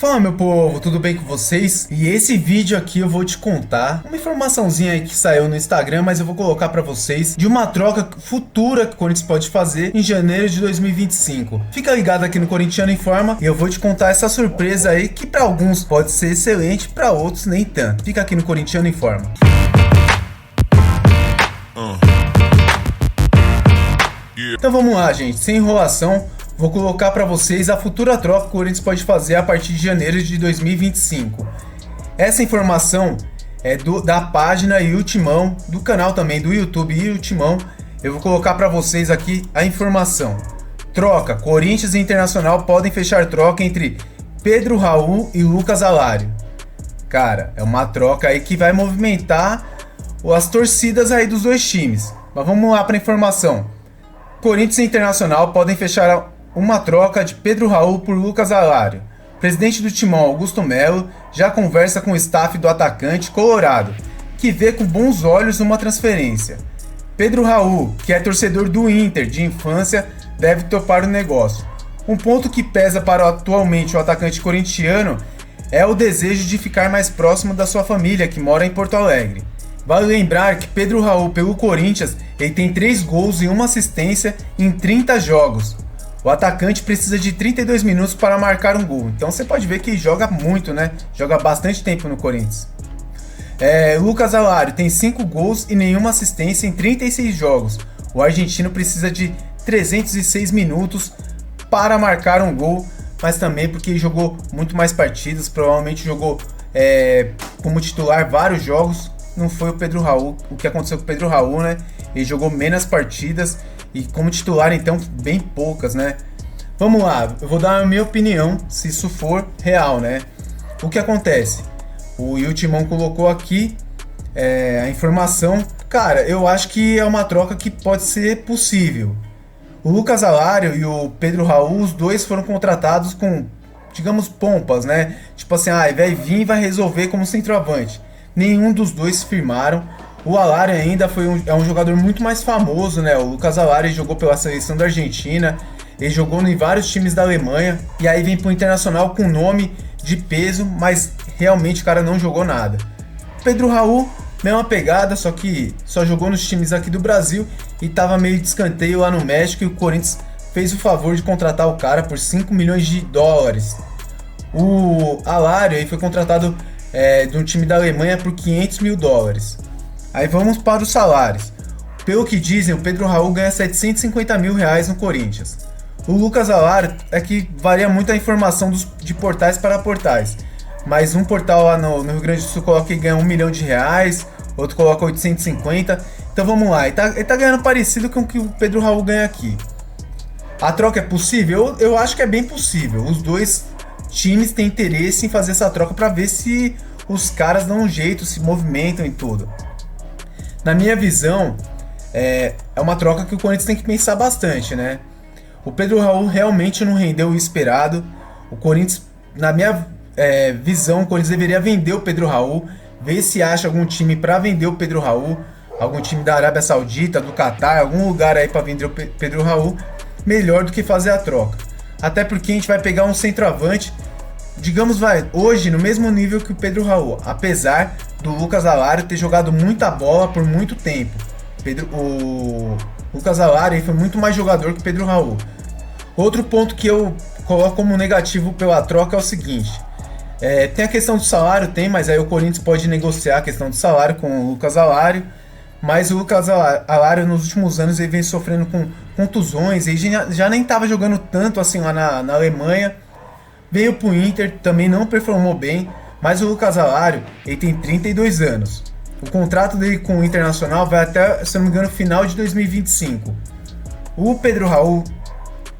Fala meu povo, tudo bem com vocês? E esse vídeo aqui eu vou te contar uma informaçãozinha aí que saiu no Instagram, mas eu vou colocar pra vocês de uma troca futura que o Corinthians pode fazer em janeiro de 2025. Fica ligado aqui no Corintiano Informa e eu vou te contar essa surpresa aí que pra alguns pode ser excelente, pra outros nem tanto. Fica aqui no Corintiano Informa. Então vamos lá, gente, sem enrolação. Vou colocar para vocês a futura troca que o Corinthians pode fazer a partir de janeiro de 2025. Essa informação é da página e o Timão, do canal também do YouTube e o Timão. Eu vou colocar para vocês aqui a informação. Troca: Corinthians e Internacional podem fechar troca entre Pedro Raul e Lucas Alário. Cara, é uma troca aí que vai movimentar as torcidas aí dos dois times. Mas vamos lá para a informação. Corinthians e Internacional podem fechar uma troca de Pedro Raul por Lucas Alário. O presidente do Timão, Augusto Melo, já conversa com o staff do atacante colorado, que vê com bons olhos uma transferência. Pedro Raul, que é torcedor do Inter de infância, deve topar o negócio. Um ponto que pesa para atualmente o atacante corintiano é o desejo de ficar mais próximo da sua família, que mora em Porto Alegre. Vale lembrar que Pedro Raul, pelo Corinthians, ele tem 3 gols e 1 assistência em 30 jogos. O atacante precisa de 32 minutos para marcar um gol. Então você pode ver que joga muito, né? Joga bastante tempo no Corinthians. Lucas Alário tem 5 gols e nenhuma assistência em 36 jogos. O argentino precisa de 306 minutos para marcar um gol, mas também porque ele jogou muito mais partidas. Provavelmente jogou como titular vários jogos. Não foi o Pedro Raul, o que aconteceu com o Pedro Raul, né? Ele jogou menos partidas e como titular, então, bem poucas, né? Vamos lá, eu vou dar a minha opinião, se isso for real, né? O que acontece? O Timão colocou aqui a informação. Cara, eu acho que é uma troca que pode ser possível. O Lucas Alário e o Pedro Raul, os dois foram contratados com, digamos, pompas, né? Tipo assim, vai vir e vai resolver como centroavante. Nenhum dos dois firmaram. O Alário ainda é um jogador muito mais famoso, né? O Lucas Alário jogou pela seleção da Argentina, ele jogou em vários times da Alemanha, e aí vem pro Internacional com nome de peso, mas realmente o cara não jogou nada. Pedro Raul, mesma pegada, só que só jogou nos times aqui do Brasil e tava meio de escanteio lá no México, e o Corinthians fez o favor de contratar o cara por 5 milhões de dólares. O Alário aí foi contratado de um time da Alemanha por 500 mil dólares. Aí vamos para os salários. Pelo que dizem, o Pedro Raul ganha 750 mil reais no Corinthians. O Lucas Alário é que varia muito a informação de portais para portais. Mas um portal lá no Rio Grande do Sul coloca que ganha 1 milhão de reais, outro coloca 850. Então vamos lá, ele tá ganhando parecido com o que o Pedro Raul ganha aqui. A troca é possível? Eu acho que é bem possível. Os dois times têm interesse em fazer essa troca para ver se os caras dão um jeito, se movimentam e tudo. Na minha visão, é uma troca que o Corinthians tem que pensar bastante, né? O Pedro Raul realmente não rendeu o esperado. O Corinthians, na minha visão, o Corinthians deveria vender o Pedro Raul, ver se acha algum time para vender o Pedro Raul, algum time da Arábia Saudita, do Catar, algum lugar aí para vender o Pedro Raul, melhor do que fazer a troca. Até porque a gente vai pegar um centroavante, digamos, hoje no mesmo nível que o Pedro Raul, apesar do Lucas Alário ter jogado muita bola por muito tempo. O Lucas Alário foi muito mais jogador que o Pedro Raul. Outro ponto que eu coloco como negativo pela troca é o seguinte: tem a questão do salário, mas aí o Corinthians pode negociar a questão do salário com o Lucas Alário, mas o Lucas Alário nos últimos anos ele vem sofrendo com contusões, ele já nem estava jogando tanto assim lá na Alemanha. Veio pro Inter, também não performou bem, mas o Lucas Alário, ele tem 32 anos. O contrato dele com o Internacional vai até, se não me engano, final de 2025. O Pedro Raul,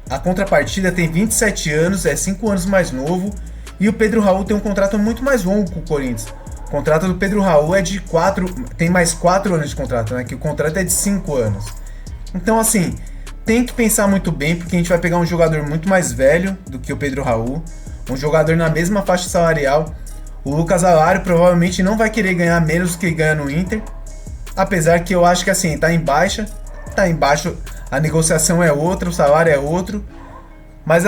a contrapartida, tem 27 anos, é 5 anos mais novo, e o Pedro Raul tem um contrato muito mais longo com o Corinthians. O contrato do Pedro Raul é de 4, tem mais 4 anos de contrato, né? Que o contrato é de 5 anos. Então, assim, tem que pensar muito bem, porque a gente vai pegar um jogador muito mais velho do que o Pedro Raul, um jogador na mesma faixa salarial. O Lucas Alário provavelmente não vai querer ganhar menos do que ganha no Inter, apesar que eu acho que assim, tá em baixo, a negociação é outra, o salário é outro, mas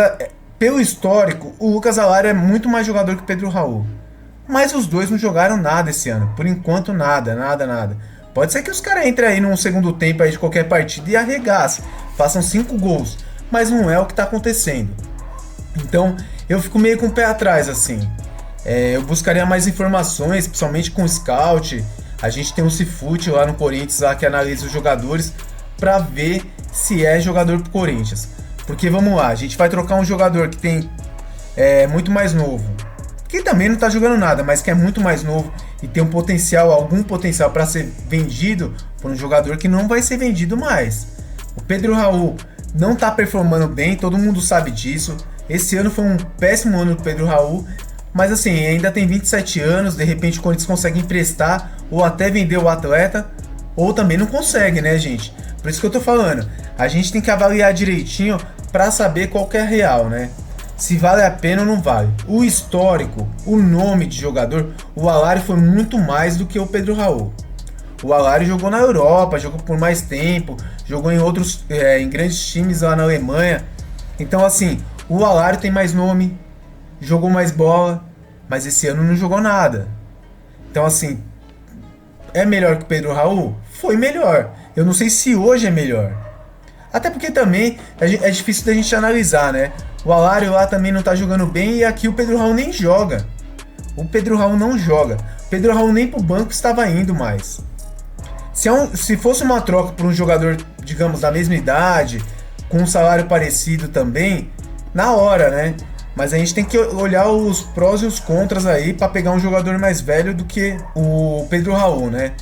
Pelo histórico, o Lucas Alario é muito mais jogador que o Pedro Raul. Mas os dois não jogaram nada esse ano. Por enquanto, nada. Pode ser que os caras entrem aí num segundo tempo aí de qualquer partida e arregassem, façam 5 gols. Mas não é o que tá acontecendo. Então, eu fico meio com o pé atrás, assim. Eu buscaria mais informações, principalmente com o scout. A gente tem um Cifute lá no Corinthians lá, que analisa os jogadores pra ver se é jogador pro Corinthians. Porque vamos lá, a gente vai trocar um jogador que tem muito mais novo, que também não tá jogando nada, mas que é muito mais novo e tem algum potencial para ser vendido por um jogador que não vai ser vendido mais. O Pedro Raul não tá performando bem, todo mundo sabe disso. Esse ano foi um péssimo ano do Pedro Raul, mas assim, ainda tem 27 anos, de repente o Corinthians consegue emprestar ou até vender o atleta, ou também não consegue, né, gente? Por isso que eu tô falando, a gente tem que avaliar direitinho para saber qual que é a real, né? Se vale a pena ou não vale. O histórico, o nome de jogador, o Alario foi muito mais do que o Pedro Raul. O Alario jogou na Europa, jogou por mais tempo, jogou em grandes times lá na Alemanha. Então assim, o Alario tem mais nome, jogou mais bola, mas esse ano não jogou nada. Então assim, é melhor que o Pedro Raul? Foi melhor. Eu não sei se hoje é melhor. Até porque também é difícil da gente analisar, né? O Alario lá também não tá jogando bem e aqui o Pedro Raul nem joga. O Pedro Raul não joga. O Pedro Raul nem pro banco estava indo mais. Se fosse uma troca por um jogador, digamos, da mesma idade, com um salário parecido também, na hora, né? Mas a gente tem que olhar os prós e os contras aí para pegar um jogador mais velho do que o Pedro Raul, né?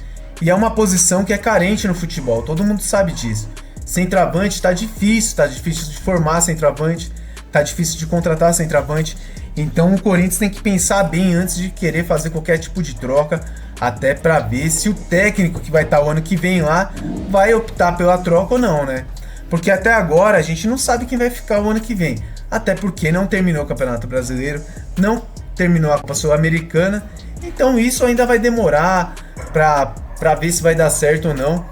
E é uma posição que é carente no futebol, todo mundo sabe disso. Centroavante tá difícil de formar centroavante, tá difícil de contratar centroavante. Então o Corinthians tem que pensar bem antes de querer fazer qualquer tipo de troca, até para ver se o técnico que vai estar o ano que vem lá vai optar pela troca ou não, né? Porque até agora a gente não sabe quem vai ficar o ano que vem. Até porque não terminou o Campeonato Brasileiro, não terminou a Copa Sul-Americana. Então isso ainda vai demorar para ver se vai dar certo ou não.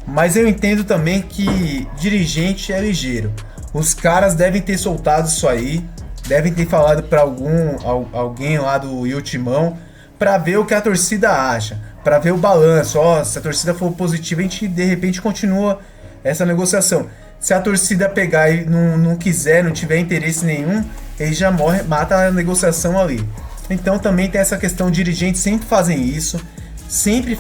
Mas eu entendo também que dirigente é ligeiro. Os caras devem ter soltado isso aí, devem ter falado para alguém lá do Will Timão, para ver o que a torcida acha, para ver o balanço. Se a torcida for positiva, a gente de repente continua essa negociação. Se a torcida pegar e não quiser, não tiver interesse nenhum, ele já mata a negociação ali. Então também tem essa questão, dirigentes sempre fazem isso, sempre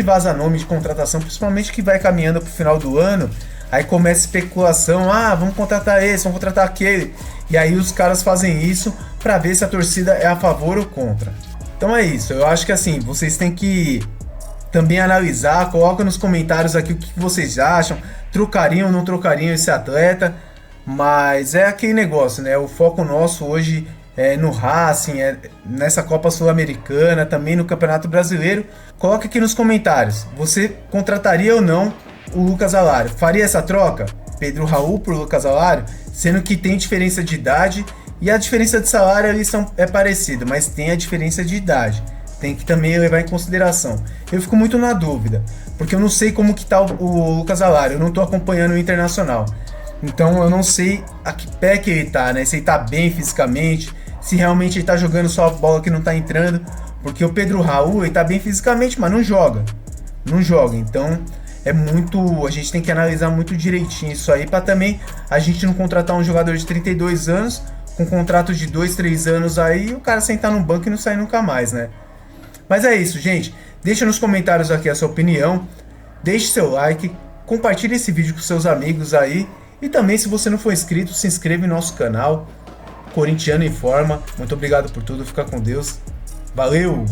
vaza nome de contratação, principalmente que vai caminhando pro final do ano, aí começa especulação, vamos contratar esse, vamos contratar aquele, e aí os caras fazem isso para ver se a torcida é a favor ou contra. Então é isso, eu acho que assim, vocês têm que também analisar, coloca nos comentários aqui o que vocês acham, trocariam ou não trocariam esse atleta, mas é aquele negócio, né? O foco nosso hoje é no Racing, nessa Copa Sul-Americana, também no Campeonato Brasileiro. Coloca aqui nos comentários, você contrataria ou não o Lucas Alario? Faria essa troca? Pedro Raul por Lucas Alario? Sendo que tem diferença de idade e a diferença de salário ali é parecida, mas tem a diferença de idade. Tem que também levar em consideração. Eu fico muito na dúvida, porque eu não sei como que tá o Lucas Alario, eu não tô acompanhando o Internacional. Então eu não sei a que pé que ele tá, né? Se ele tá bem fisicamente, se realmente ele tá jogando só a bola que não tá entrando. Porque o Pedro Raul, ele tá bem fisicamente, mas não joga. Então a gente tem que analisar muito direitinho isso aí, para também a gente não contratar um jogador de 32 anos, com contrato de 2, 3 anos aí, e o cara sentar no banco e não sair nunca mais, né? Mas é isso, gente. Deixa nos comentários aqui a sua opinião. Deixe seu like. Compartilhe esse vídeo com seus amigos aí. E também, se você não for inscrito, se inscreva em nosso canal. Corintiano Informa. Muito obrigado por tudo. Fica com Deus. Valeu!